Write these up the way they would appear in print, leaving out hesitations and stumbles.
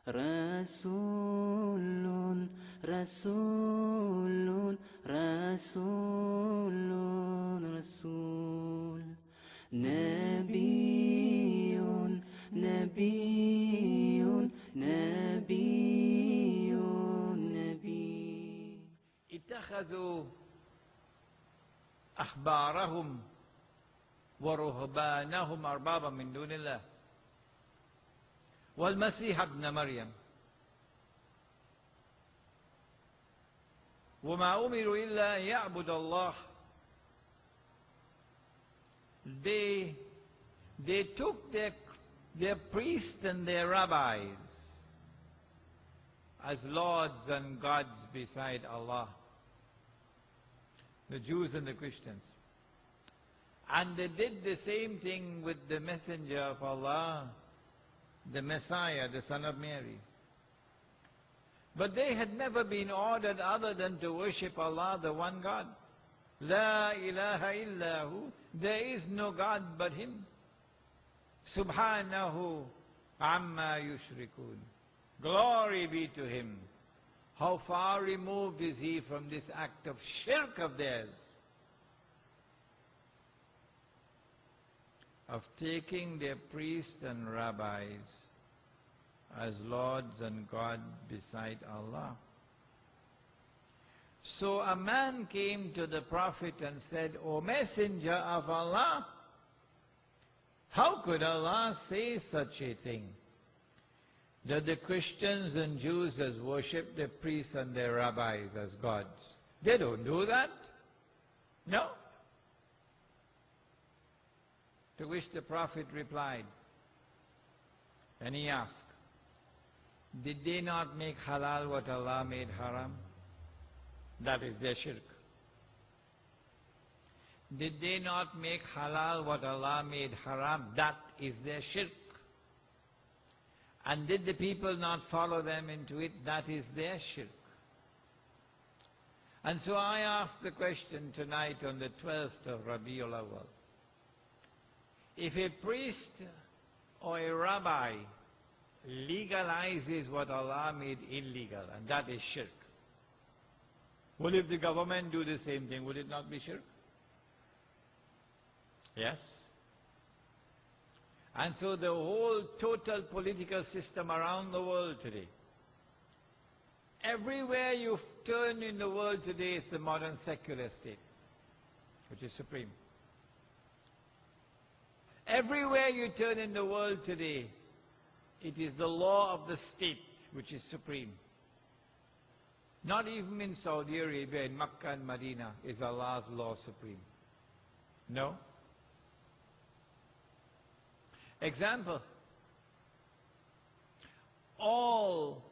رسول رسول رسول رسول نبي نبي نبي نبي اتخذوا أحبارهم ورهبانهم أربابا من دون الله والمسيح ابن مريم وما أمروا إلا أن يعبدوا الله. They took their priests and their rabbis as lords and gods beside Allah, the Jews and the Christians. And they did the same thing with the messenger of Allah, the Messiah, the son of Mary. But they had never been ordered other than to worship Allah, the one God. La ilaha illahu, there is no God but Him. Subhanahu amma yushrikun. Glory be to Him. How far removed is He from this act of shirk of theirs, of taking their priests and rabbis as lords and God beside Allah. So a man came to the Prophet and said, O Messenger of Allah, how could Allah say such a thing? That the Christians and Jews has worshipped their priests and their rabbis as gods. They don't do that. No. To which the Prophet replied, and he asked, did they not make halal what Allah made haram? That is their shirk. Did they not make halal what Allah made haram? That is their shirk. And did the people not follow them into it? That is their shirk. And so I ask the question tonight on the 12th of Rabiul Awwal. If a priest or a rabbi legalizes what Allah made illegal, and that is shirk, well, if the government do the same thing, would it not be shirk? Yes. And so the whole total political system around the world today, everywhere you turn in the world today, it's the modern secular state, which is supreme. Everywhere you turn in the world today, it is the law of the state, which is supreme. Not even in Saudi Arabia, in Makkah and Medina, is Allah's law supreme. No. Example, all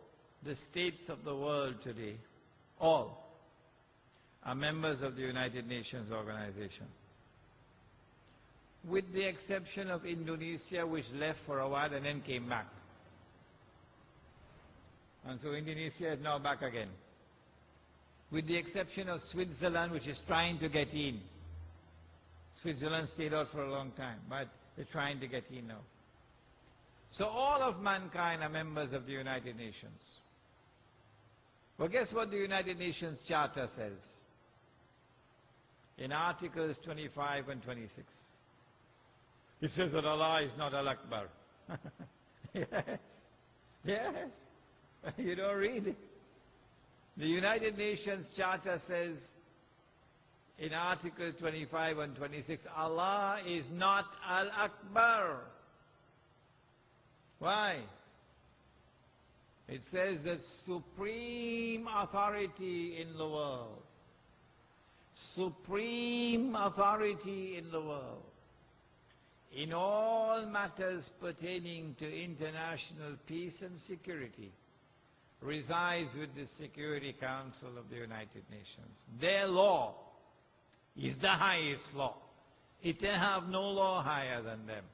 the states of the world today, all, are members of the United Nations organization. With the exception of Indonesia, which left for a while and then came back. And so Indonesia is now back again. With the exception of Switzerland, which is trying to get in. Switzerland stayed out for a long time, but they're trying to get in now. So all of mankind are members of the United Nations. Well, guess what the United Nations Charter says? In Articles 25 and 26. It says that Allah is not Al-Akbar. Yes. Yes. You don't read it. The United Nations Charter says in Article 25 and 26, Allah is not Al-Akbar. Why? It says that supreme authority in the world, supreme authority in the world, in all matters pertaining to international peace and security, resides with the Security Council of the United Nations. Their law is the highest law. It can have no law higher than them.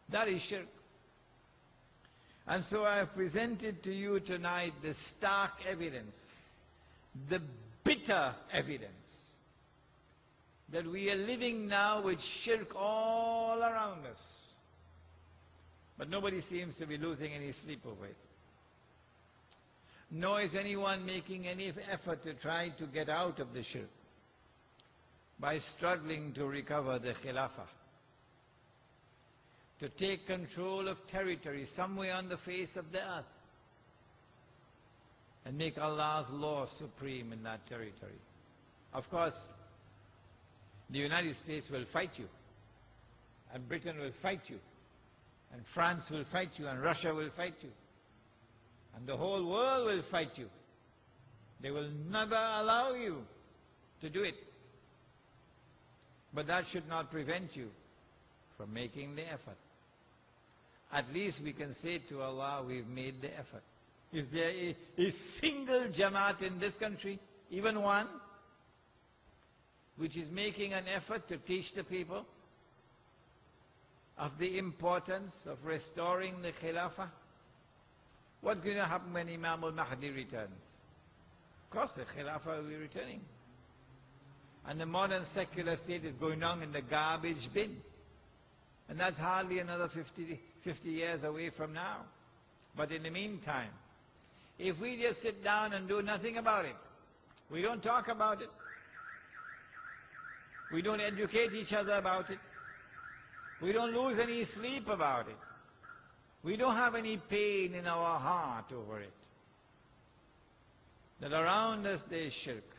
That is shirk. And so I have presented to you tonight the stark evidence, the bitter evidence, that we are living now with shirk all around us. But nobody seems to be losing any sleep over it. Nor is anyone making any effort to try to get out of the shirk by struggling to recover the khilafah, to take control of territory somewhere on the face of the earth and make Allah's law supreme in that territory. Of course, the United States will fight you, and Britain will fight you, and France will fight you, and Russia will fight you, and the whole world will fight you. They will never allow you to do it. But that should not prevent you from making the effort. At least we can say to Allah, we've made the effort. Is there a single Jamaat in this country, even one, which is making an effort to teach the people of the importance of restoring the Khilafah? What's going to happen when Imam al-Mahdi returns? Of course the Khilafah will be returning. And the modern secular state is going down in the garbage bin. And that's hardly another 50 years away from now. But in the meantime, if we just sit down and do nothing about it, we don't talk about it, we don't educate each other about it, we don't lose any sleep about it, we don't have any pain in our heart over it, that around us there is shirk,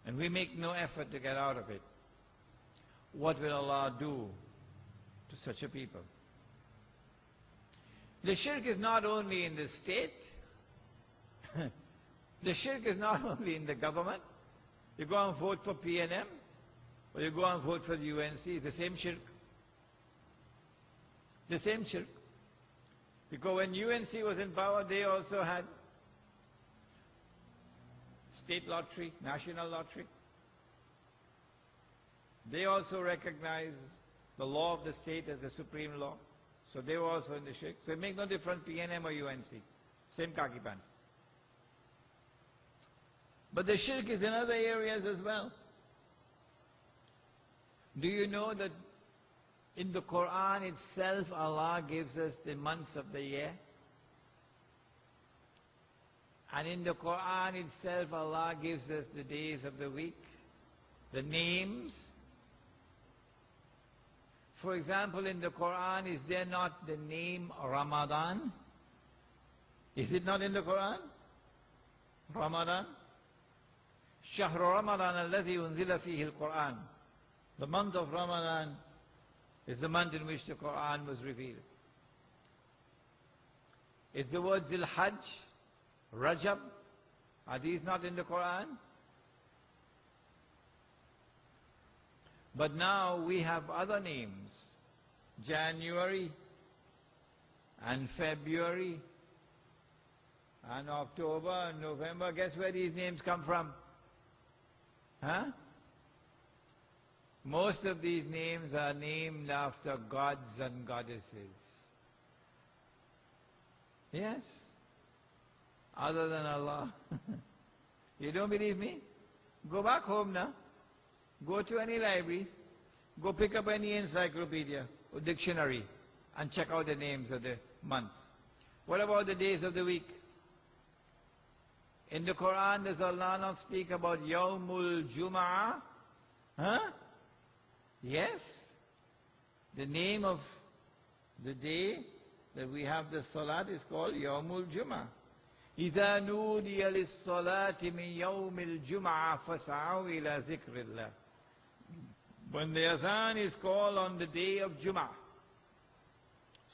and we make no effort to get out of it, what will Allah do to such a people? The shirk is not only in the state, the shirk is not only in the government. You go and vote for PNM, or you go and vote for the UNC, it's the same shirk. The same shirk. Because when UNC was in power, they also had state lottery, national lottery. They also recognized the law of the state as the supreme law. So they were also in the shirk. So it makes no difference, PNM or UNC. Same khaki pants. But the shirk is in other areas as well. Do you know that in the Quran itself, Allah gives us the months of the year? And in the Quran itself, Allah gives us the days of the week, the names. For example, in the Quran, is there not the name Ramadan? Is it not in the Quran? Ramadan? شهر رمضان الذي أنزل فيه القرآن. The month of Ramadan is the month in which the Quran was revealed. Is the word Zil Hajj, Rajab, are these not in the Quran? But now we have other names. January and February and October and November. Guess where these names come from? Huh? Most of these names are named after gods and goddesses. Yes? Other than Allah. You don't believe me? Go back home now. Go to any library. Go pick up any encyclopedia or dictionary and check out the names of the months. What about the days of the week? In the Quran, does Allah not speak about Yawmul Jum'ah? Huh? Yes. The name of the day that we have the Salat is called Yawmul Jum'ah. إِذَا نُودِيَ لِلصَّلَاةِ مِنْ يَوْمِ الْجُمْعَةِ فَاسْعَوْا إِلَى ذِكْرِ اللَّهِ. When the Azan is called on the day of Jum'ah.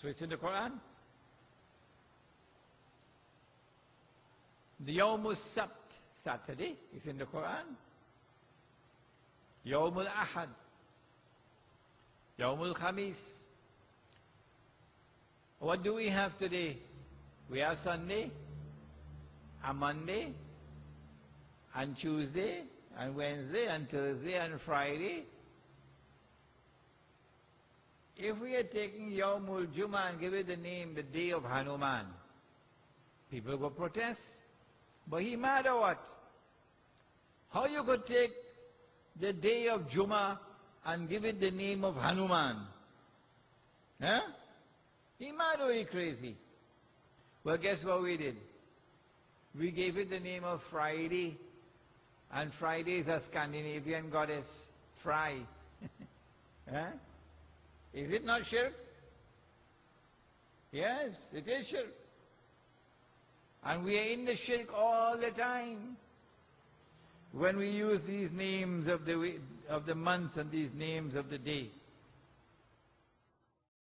So it's in the Quran. The Yawmul Sabt, Saturday, is in the Quran. Yawmul Ahad, Yawmul Khamis. What do we have today? We have Sunday, and Monday, and Tuesday, and Wednesday, and Thursday, and Friday. If we are taking Yawmul Jummah and give it the name, the day of Hanuman, people go protest. But he mad or what? How you could take the day of Jummah and give it the name of Hanuman? Huh? He mad or he crazy? Well, guess what we did? We gave it the name of Friday, and Friday is a Scandinavian goddess, Fry. Huh? Is it not shirk? Yes, it is shirk. And we are in the shirk all the time. When we use these names of the months and these names of the day.